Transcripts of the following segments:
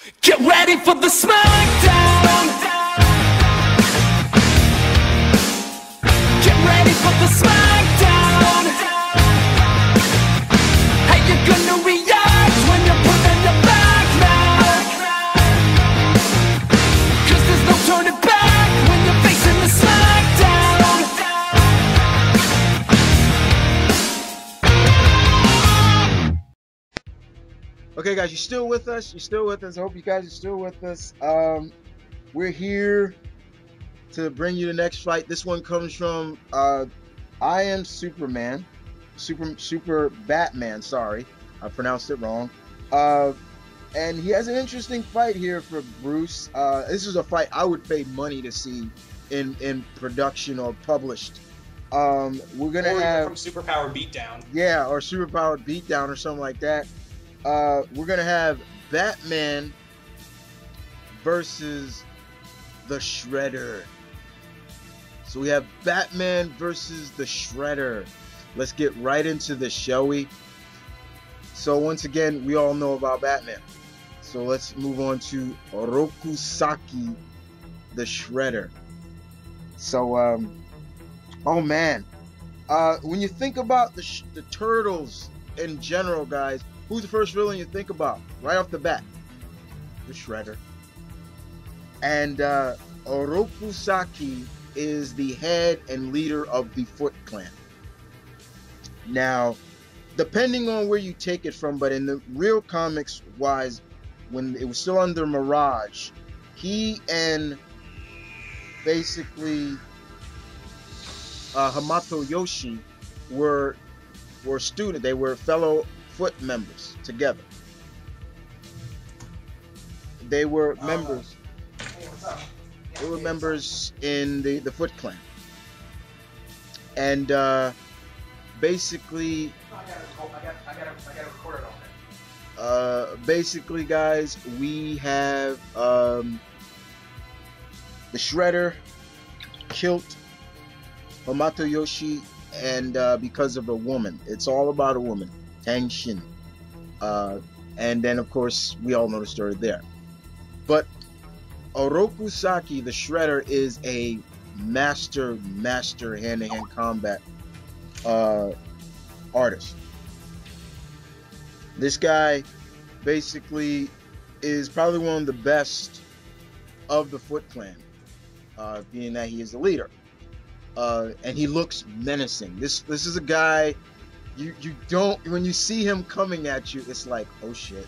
Get ready for the smackdown. Get ready for the smackdown. How you gonna react when you're put on your back now? 'Cause there's no turning back when you're facing the smackdown. Okay, guys, you still with us? You still with us? I hope you guys are still with us. We're here to bring you the next fight. This one comes from I Am Superman, Super Batman. Sorry, I pronounced it wrong. And he has an interesting fight here for Bruce. This is a fight I would pay money to see in production or published. We're gonna have from Superpower Beatdown. Yeah, or Superpower Beatdown or something like that. We're gonna have Batman versus the Shredder. So we have Batman versus the Shredder. Let's get right into this, shall we? So once again, we all know about Batman. So let's move on to Orokusaki, the Shredder. So, oh man, when you think about the Turtles in general, guys, who's the first villain you think about right off the bat? The Shredder. And Orokusaki is the head and leader of the Foot Clan. Now, depending on where you take it from, but in the real comics wise, when it was still under Mirage, he and basically Hamato Yoshi were students. They were fellow Foot members together. They were members. Hey, what's up? They were members in the Foot Clan. And basically, I gotta record it all that. Basically, guys, we have the Shredder killed Hamato Yoshi, and because of a woman. It's all about a woman, Tang Shin. And then, of course, we all know the story there. But Orokusaki, the Shredder, is a master hand-to-hand combat artist. This guy basically is probably one of the best of the Foot Clan, being that he is the leader. And he looks menacing. This is a guy you don't, when you see him coming at you, it's like, oh shit,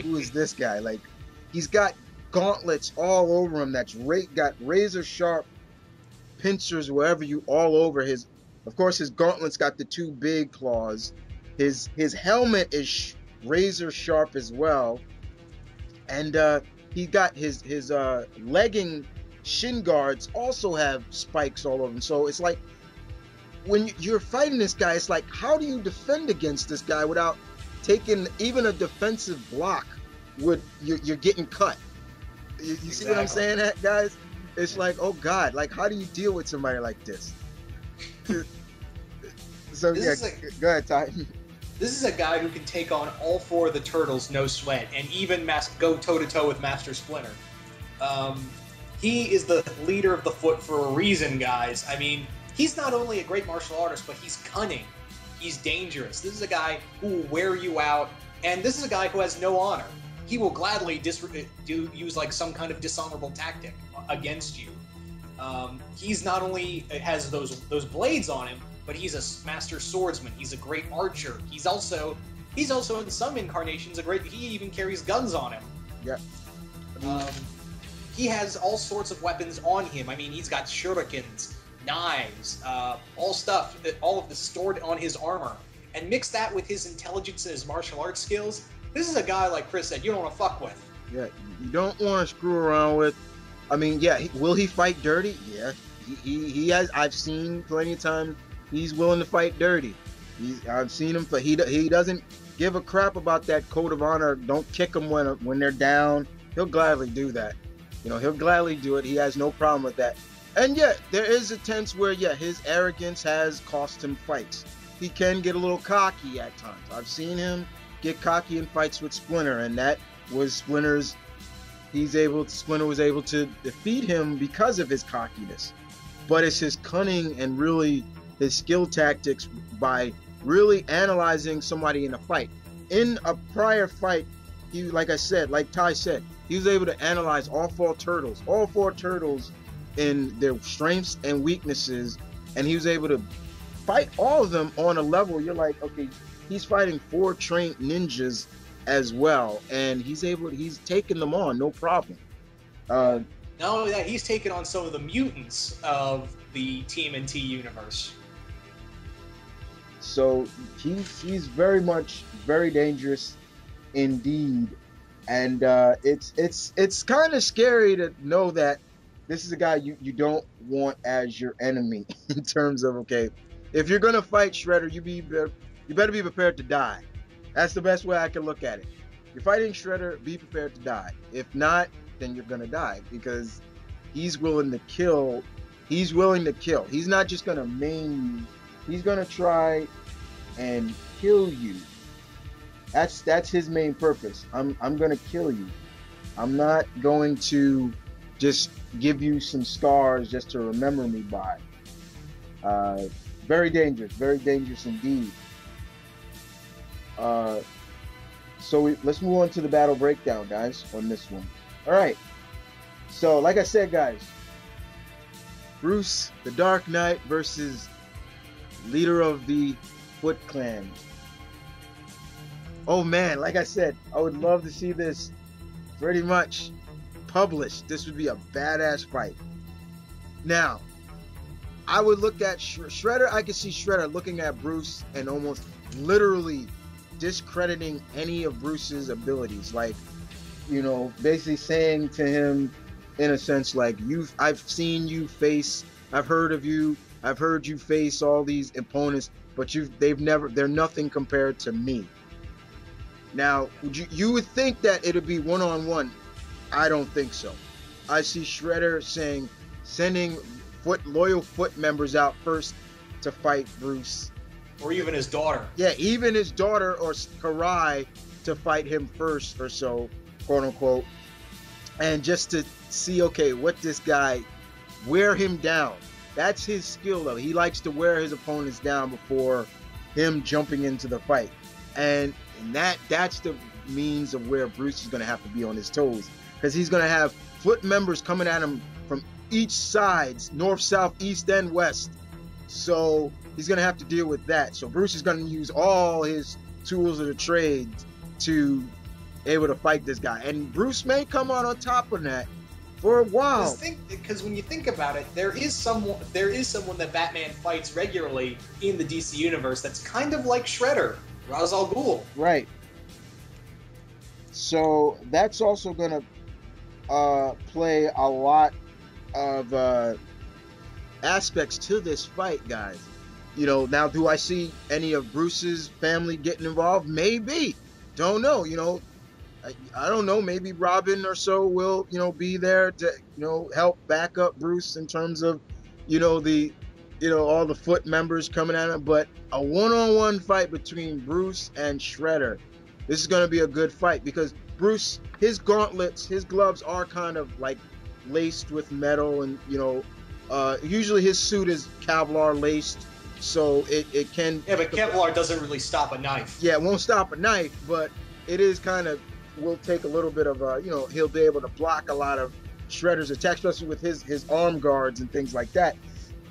who is this guy? Like, he's got gauntlets all over him that's got razor sharp pincers wherever you all over his. Of course, his gauntlets got the two big claws. His helmet is razor sharp as well, and he got his legging shin guards also have spikes all over them. So it's like, when you're fighting this guy, it's like, how do you defend against this guy without taking even a defensive block? You're getting cut. You Exactly. See what I'm saying, guys? It's like, oh God, like, how do you deal with somebody like this? So yeah, go ahead, Ty. This is a guy who can take on all four of the Turtles, no sweat, and even go toe-to-toe with Master Splinter. He is the leader of the Foot for a reason, guys. I mean, he's not only a great martial artist, but he's cunning. He's dangerous. This is a guy who will wear you out, and this is a guy who has no honor. He will gladly use like some kind of dishonorable tactic against you. He's not only has those blades on him, but he's a master swordsman. He's a great archer. He's also in some incarnations he even carries guns on him. Yeah. He has all sorts of weapons on him. I mean, he's got shurikens, knives, all of this stored on his armor. And mix that with his intelligence and his martial arts skills. This is a guy, like Chris said, you don't want to fuck with. Yeah, you don't want to screw around with. I mean, yeah, will he fight dirty? Yeah, he has. I've seen plenty of times he's willing to fight dirty. I've seen him, but he doesn't give a crap about that code of honor. Don't kick them when they're down. He'll gladly do that. You know, he'll gladly do it. He has no problem with that. And yet, there is a tense where, yeah, his arrogance has cost him fights. He can get a little cocky at times. I've seen him get cocky in fights with Splinter, and that was Splinter's. Splinter was able to defeat him because of his cockiness, but it's his cunning and really his skill tactics by really analyzing somebody in a fight. In a prior fight, he, like Ty said, he was able to analyze all four turtles in their strengths and weaknesses, and he was able to fight all of them on a level. You're like, okay, he's fighting 4 trained ninjas as well, and he's taking them on, no problem. Not only that, he's taken on some of the mutants of the TMNT universe. So he's very dangerous indeed, and it's kind of scary to know that this is a guy you don't want as your enemy in terms of, okay, if you're gonna fight Shredder, you better be prepared to die. That's the best way I can look at it. You're fighting Shredder, be prepared to die. If not, then you're gonna die, because he's willing to kill. He's not just gonna maim you. He's gonna try and kill you. That's his main purpose. I'm gonna kill you. I'm not going to just give you some scars just to remember me by. Very dangerous indeed. So let's move on to the battle breakdown, guys, on this one. All right. So, like I said, guys, Bruce the Dark Knight versus leader of the Foot Clan. Oh man, like I said, I would love to see this pretty much published. This would be a badass fight. Now, I would look at Shredder. I could see Shredder looking at Bruce and almost literally discrediting any of Bruce's abilities, like, you know, basically saying to him in a sense like, I've seen you face, I've heard of you, I've heard you face all these opponents, but they're nothing compared to me. Now, you would think that it'd be one-on-one. I don't think so. I see Shredder sending loyal Foot members out first to fight Bruce. Or even his daughter. Yeah, even his daughter or Karai to fight him first or so, quote unquote. And just to see, okay, what this guy, wear him down. That's his skill, though. He likes to wear his opponents down before him jumping into the fight. And that's the means of where Bruce is going to have to be on his toes. Because he's going to have Foot members coming at him from each sides, north, south, east, and west. So he's going to have to deal with that. So Bruce is going to use all his tools of the trade to able to fight this guy. And Bruce may come on top of that for a while. Because when you think about it, there is someone that Batman fights regularly in the DC universe that's kind of like Shredder, Ra's al Ghul. Right. So that's also going to play a lot of aspects to this fight, guys. You know, now, do I see any of Bruce's family getting involved? Maybe. Don't know. You know, I don't know. Maybe Robin or so will, you know, be there to, you know, help back up Bruce in terms of, you know, all the Foot members coming at him. But a one-on-one fight between Bruce and Shredder, this is going to be a good fight, because Bruce, his gauntlets, his gloves are kind of like laced with metal, and, you know, usually his suit is Kevlar laced. So it can... Yeah, but Kevlar doesn't really stop a knife. Yeah, it won't stop a knife, but it is kind of... will take a little bit of, you know, he'll be able to block a lot of Shredder's attacks, especially with his arm guards and things like that.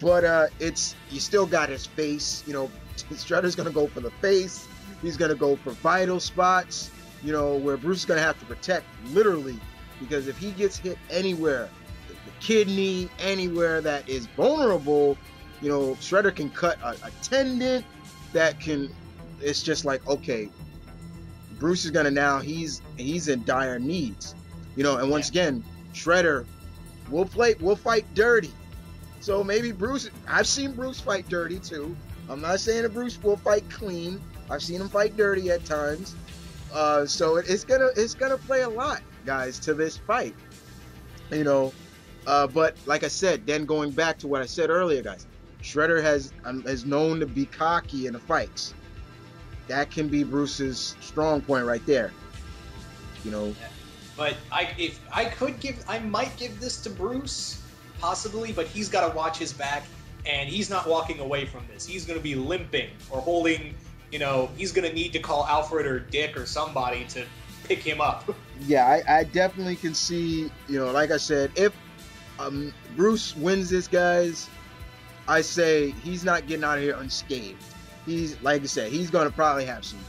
But you still got his face. You know, Shredder's going to go for the face. He's going to go for vital spots, you know, where Bruce is going to have to protect, literally, because if he gets hit anywhere, the kidney, anywhere that is vulnerable, you know, Shredder can cut a tendon that can, it's just like, okay, Bruce is gonna now, he's in dire needs, you know. And once again, Shredder will fight dirty. So maybe Bruce, I've seen Bruce fight dirty too. I'm not saying that Bruce will fight clean. I've seen him fight dirty at times. So it's gonna play a lot, guys, to this fight, you know. But like I said, then going back to what I said earlier, guys, Shredder is known to be cocky in the fights. That can be Bruce's strong point right there. You know, But I might give this to Bruce, possibly, but he's got to watch his back, and he's not walking away from this. He's going to be limping or holding, he's going to need to call Alfred or Dick or somebody to pick him up. yeah, I definitely can see, like I said, if Bruce wins this, guys, I say he's not getting out of here unscathed. He's, like I said, he's going to probably have some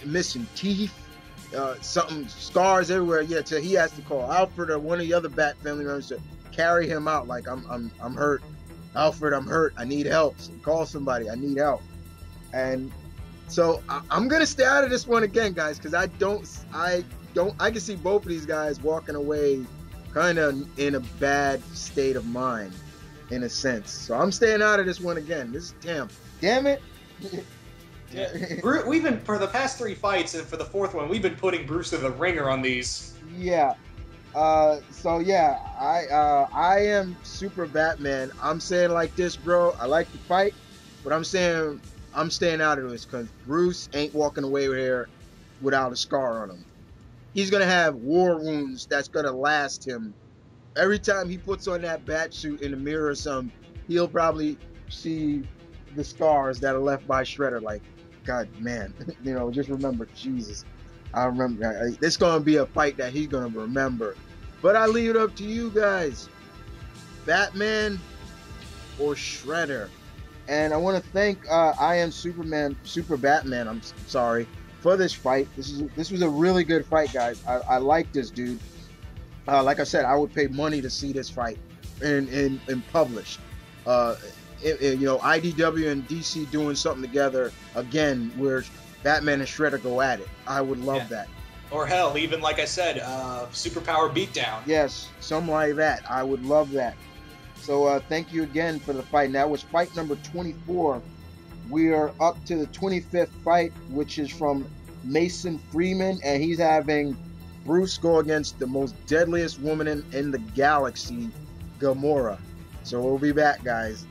missing teeth. Something, scars everywhere. Yeah, so he has to call Alfred or one of the other Bat family members to carry him out. Like, I'm hurt, Alfred, I'm hurt. I need help. So call somebody. I need help. And so I'm gonna stay out of this one again, guys, because I can see both of these guys walking away kind of in a bad state of mind, in a sense. So I'm staying out of this one again. This is damn it. Yeah. We've been, for the past 3 fights, and for the 4th one, we've been putting Bruce to the ringer on these. Yeah. So yeah, I am Super Batman. I'm saying like this, bro. I like the fight, but I'm saying I'm staying out of this because Bruce ain't walking away here without a scar on him. He's gonna have war wounds that's gonna last him. Every time he puts on that bat suit in the mirror or something, he'll probably see the scars that are left by Shredder. Like, God, man, just remember, Jesus. I remember. It's going to be a fight that he's going to remember. But I leave it up to you guys. Batman or Shredder? And I want to thank I Am Super Batman, I'm sorry, for this fight. This was a really good fight, guys. I like this dude. Like I said, I would pay money to see this fight in published. IDW and DC doing something together again, where Batman and Shredder go at it. I would love that. Or hell, even like I said, superpower beatdown. Yes, something like that. I would love that. So thank you again for the fight. And that was fight number 24. We are up to the 25th fight, which is from Mason Freeman, and he's having Bruce go against the most deadliest woman in the galaxy, Gamora. So we'll be back, guys.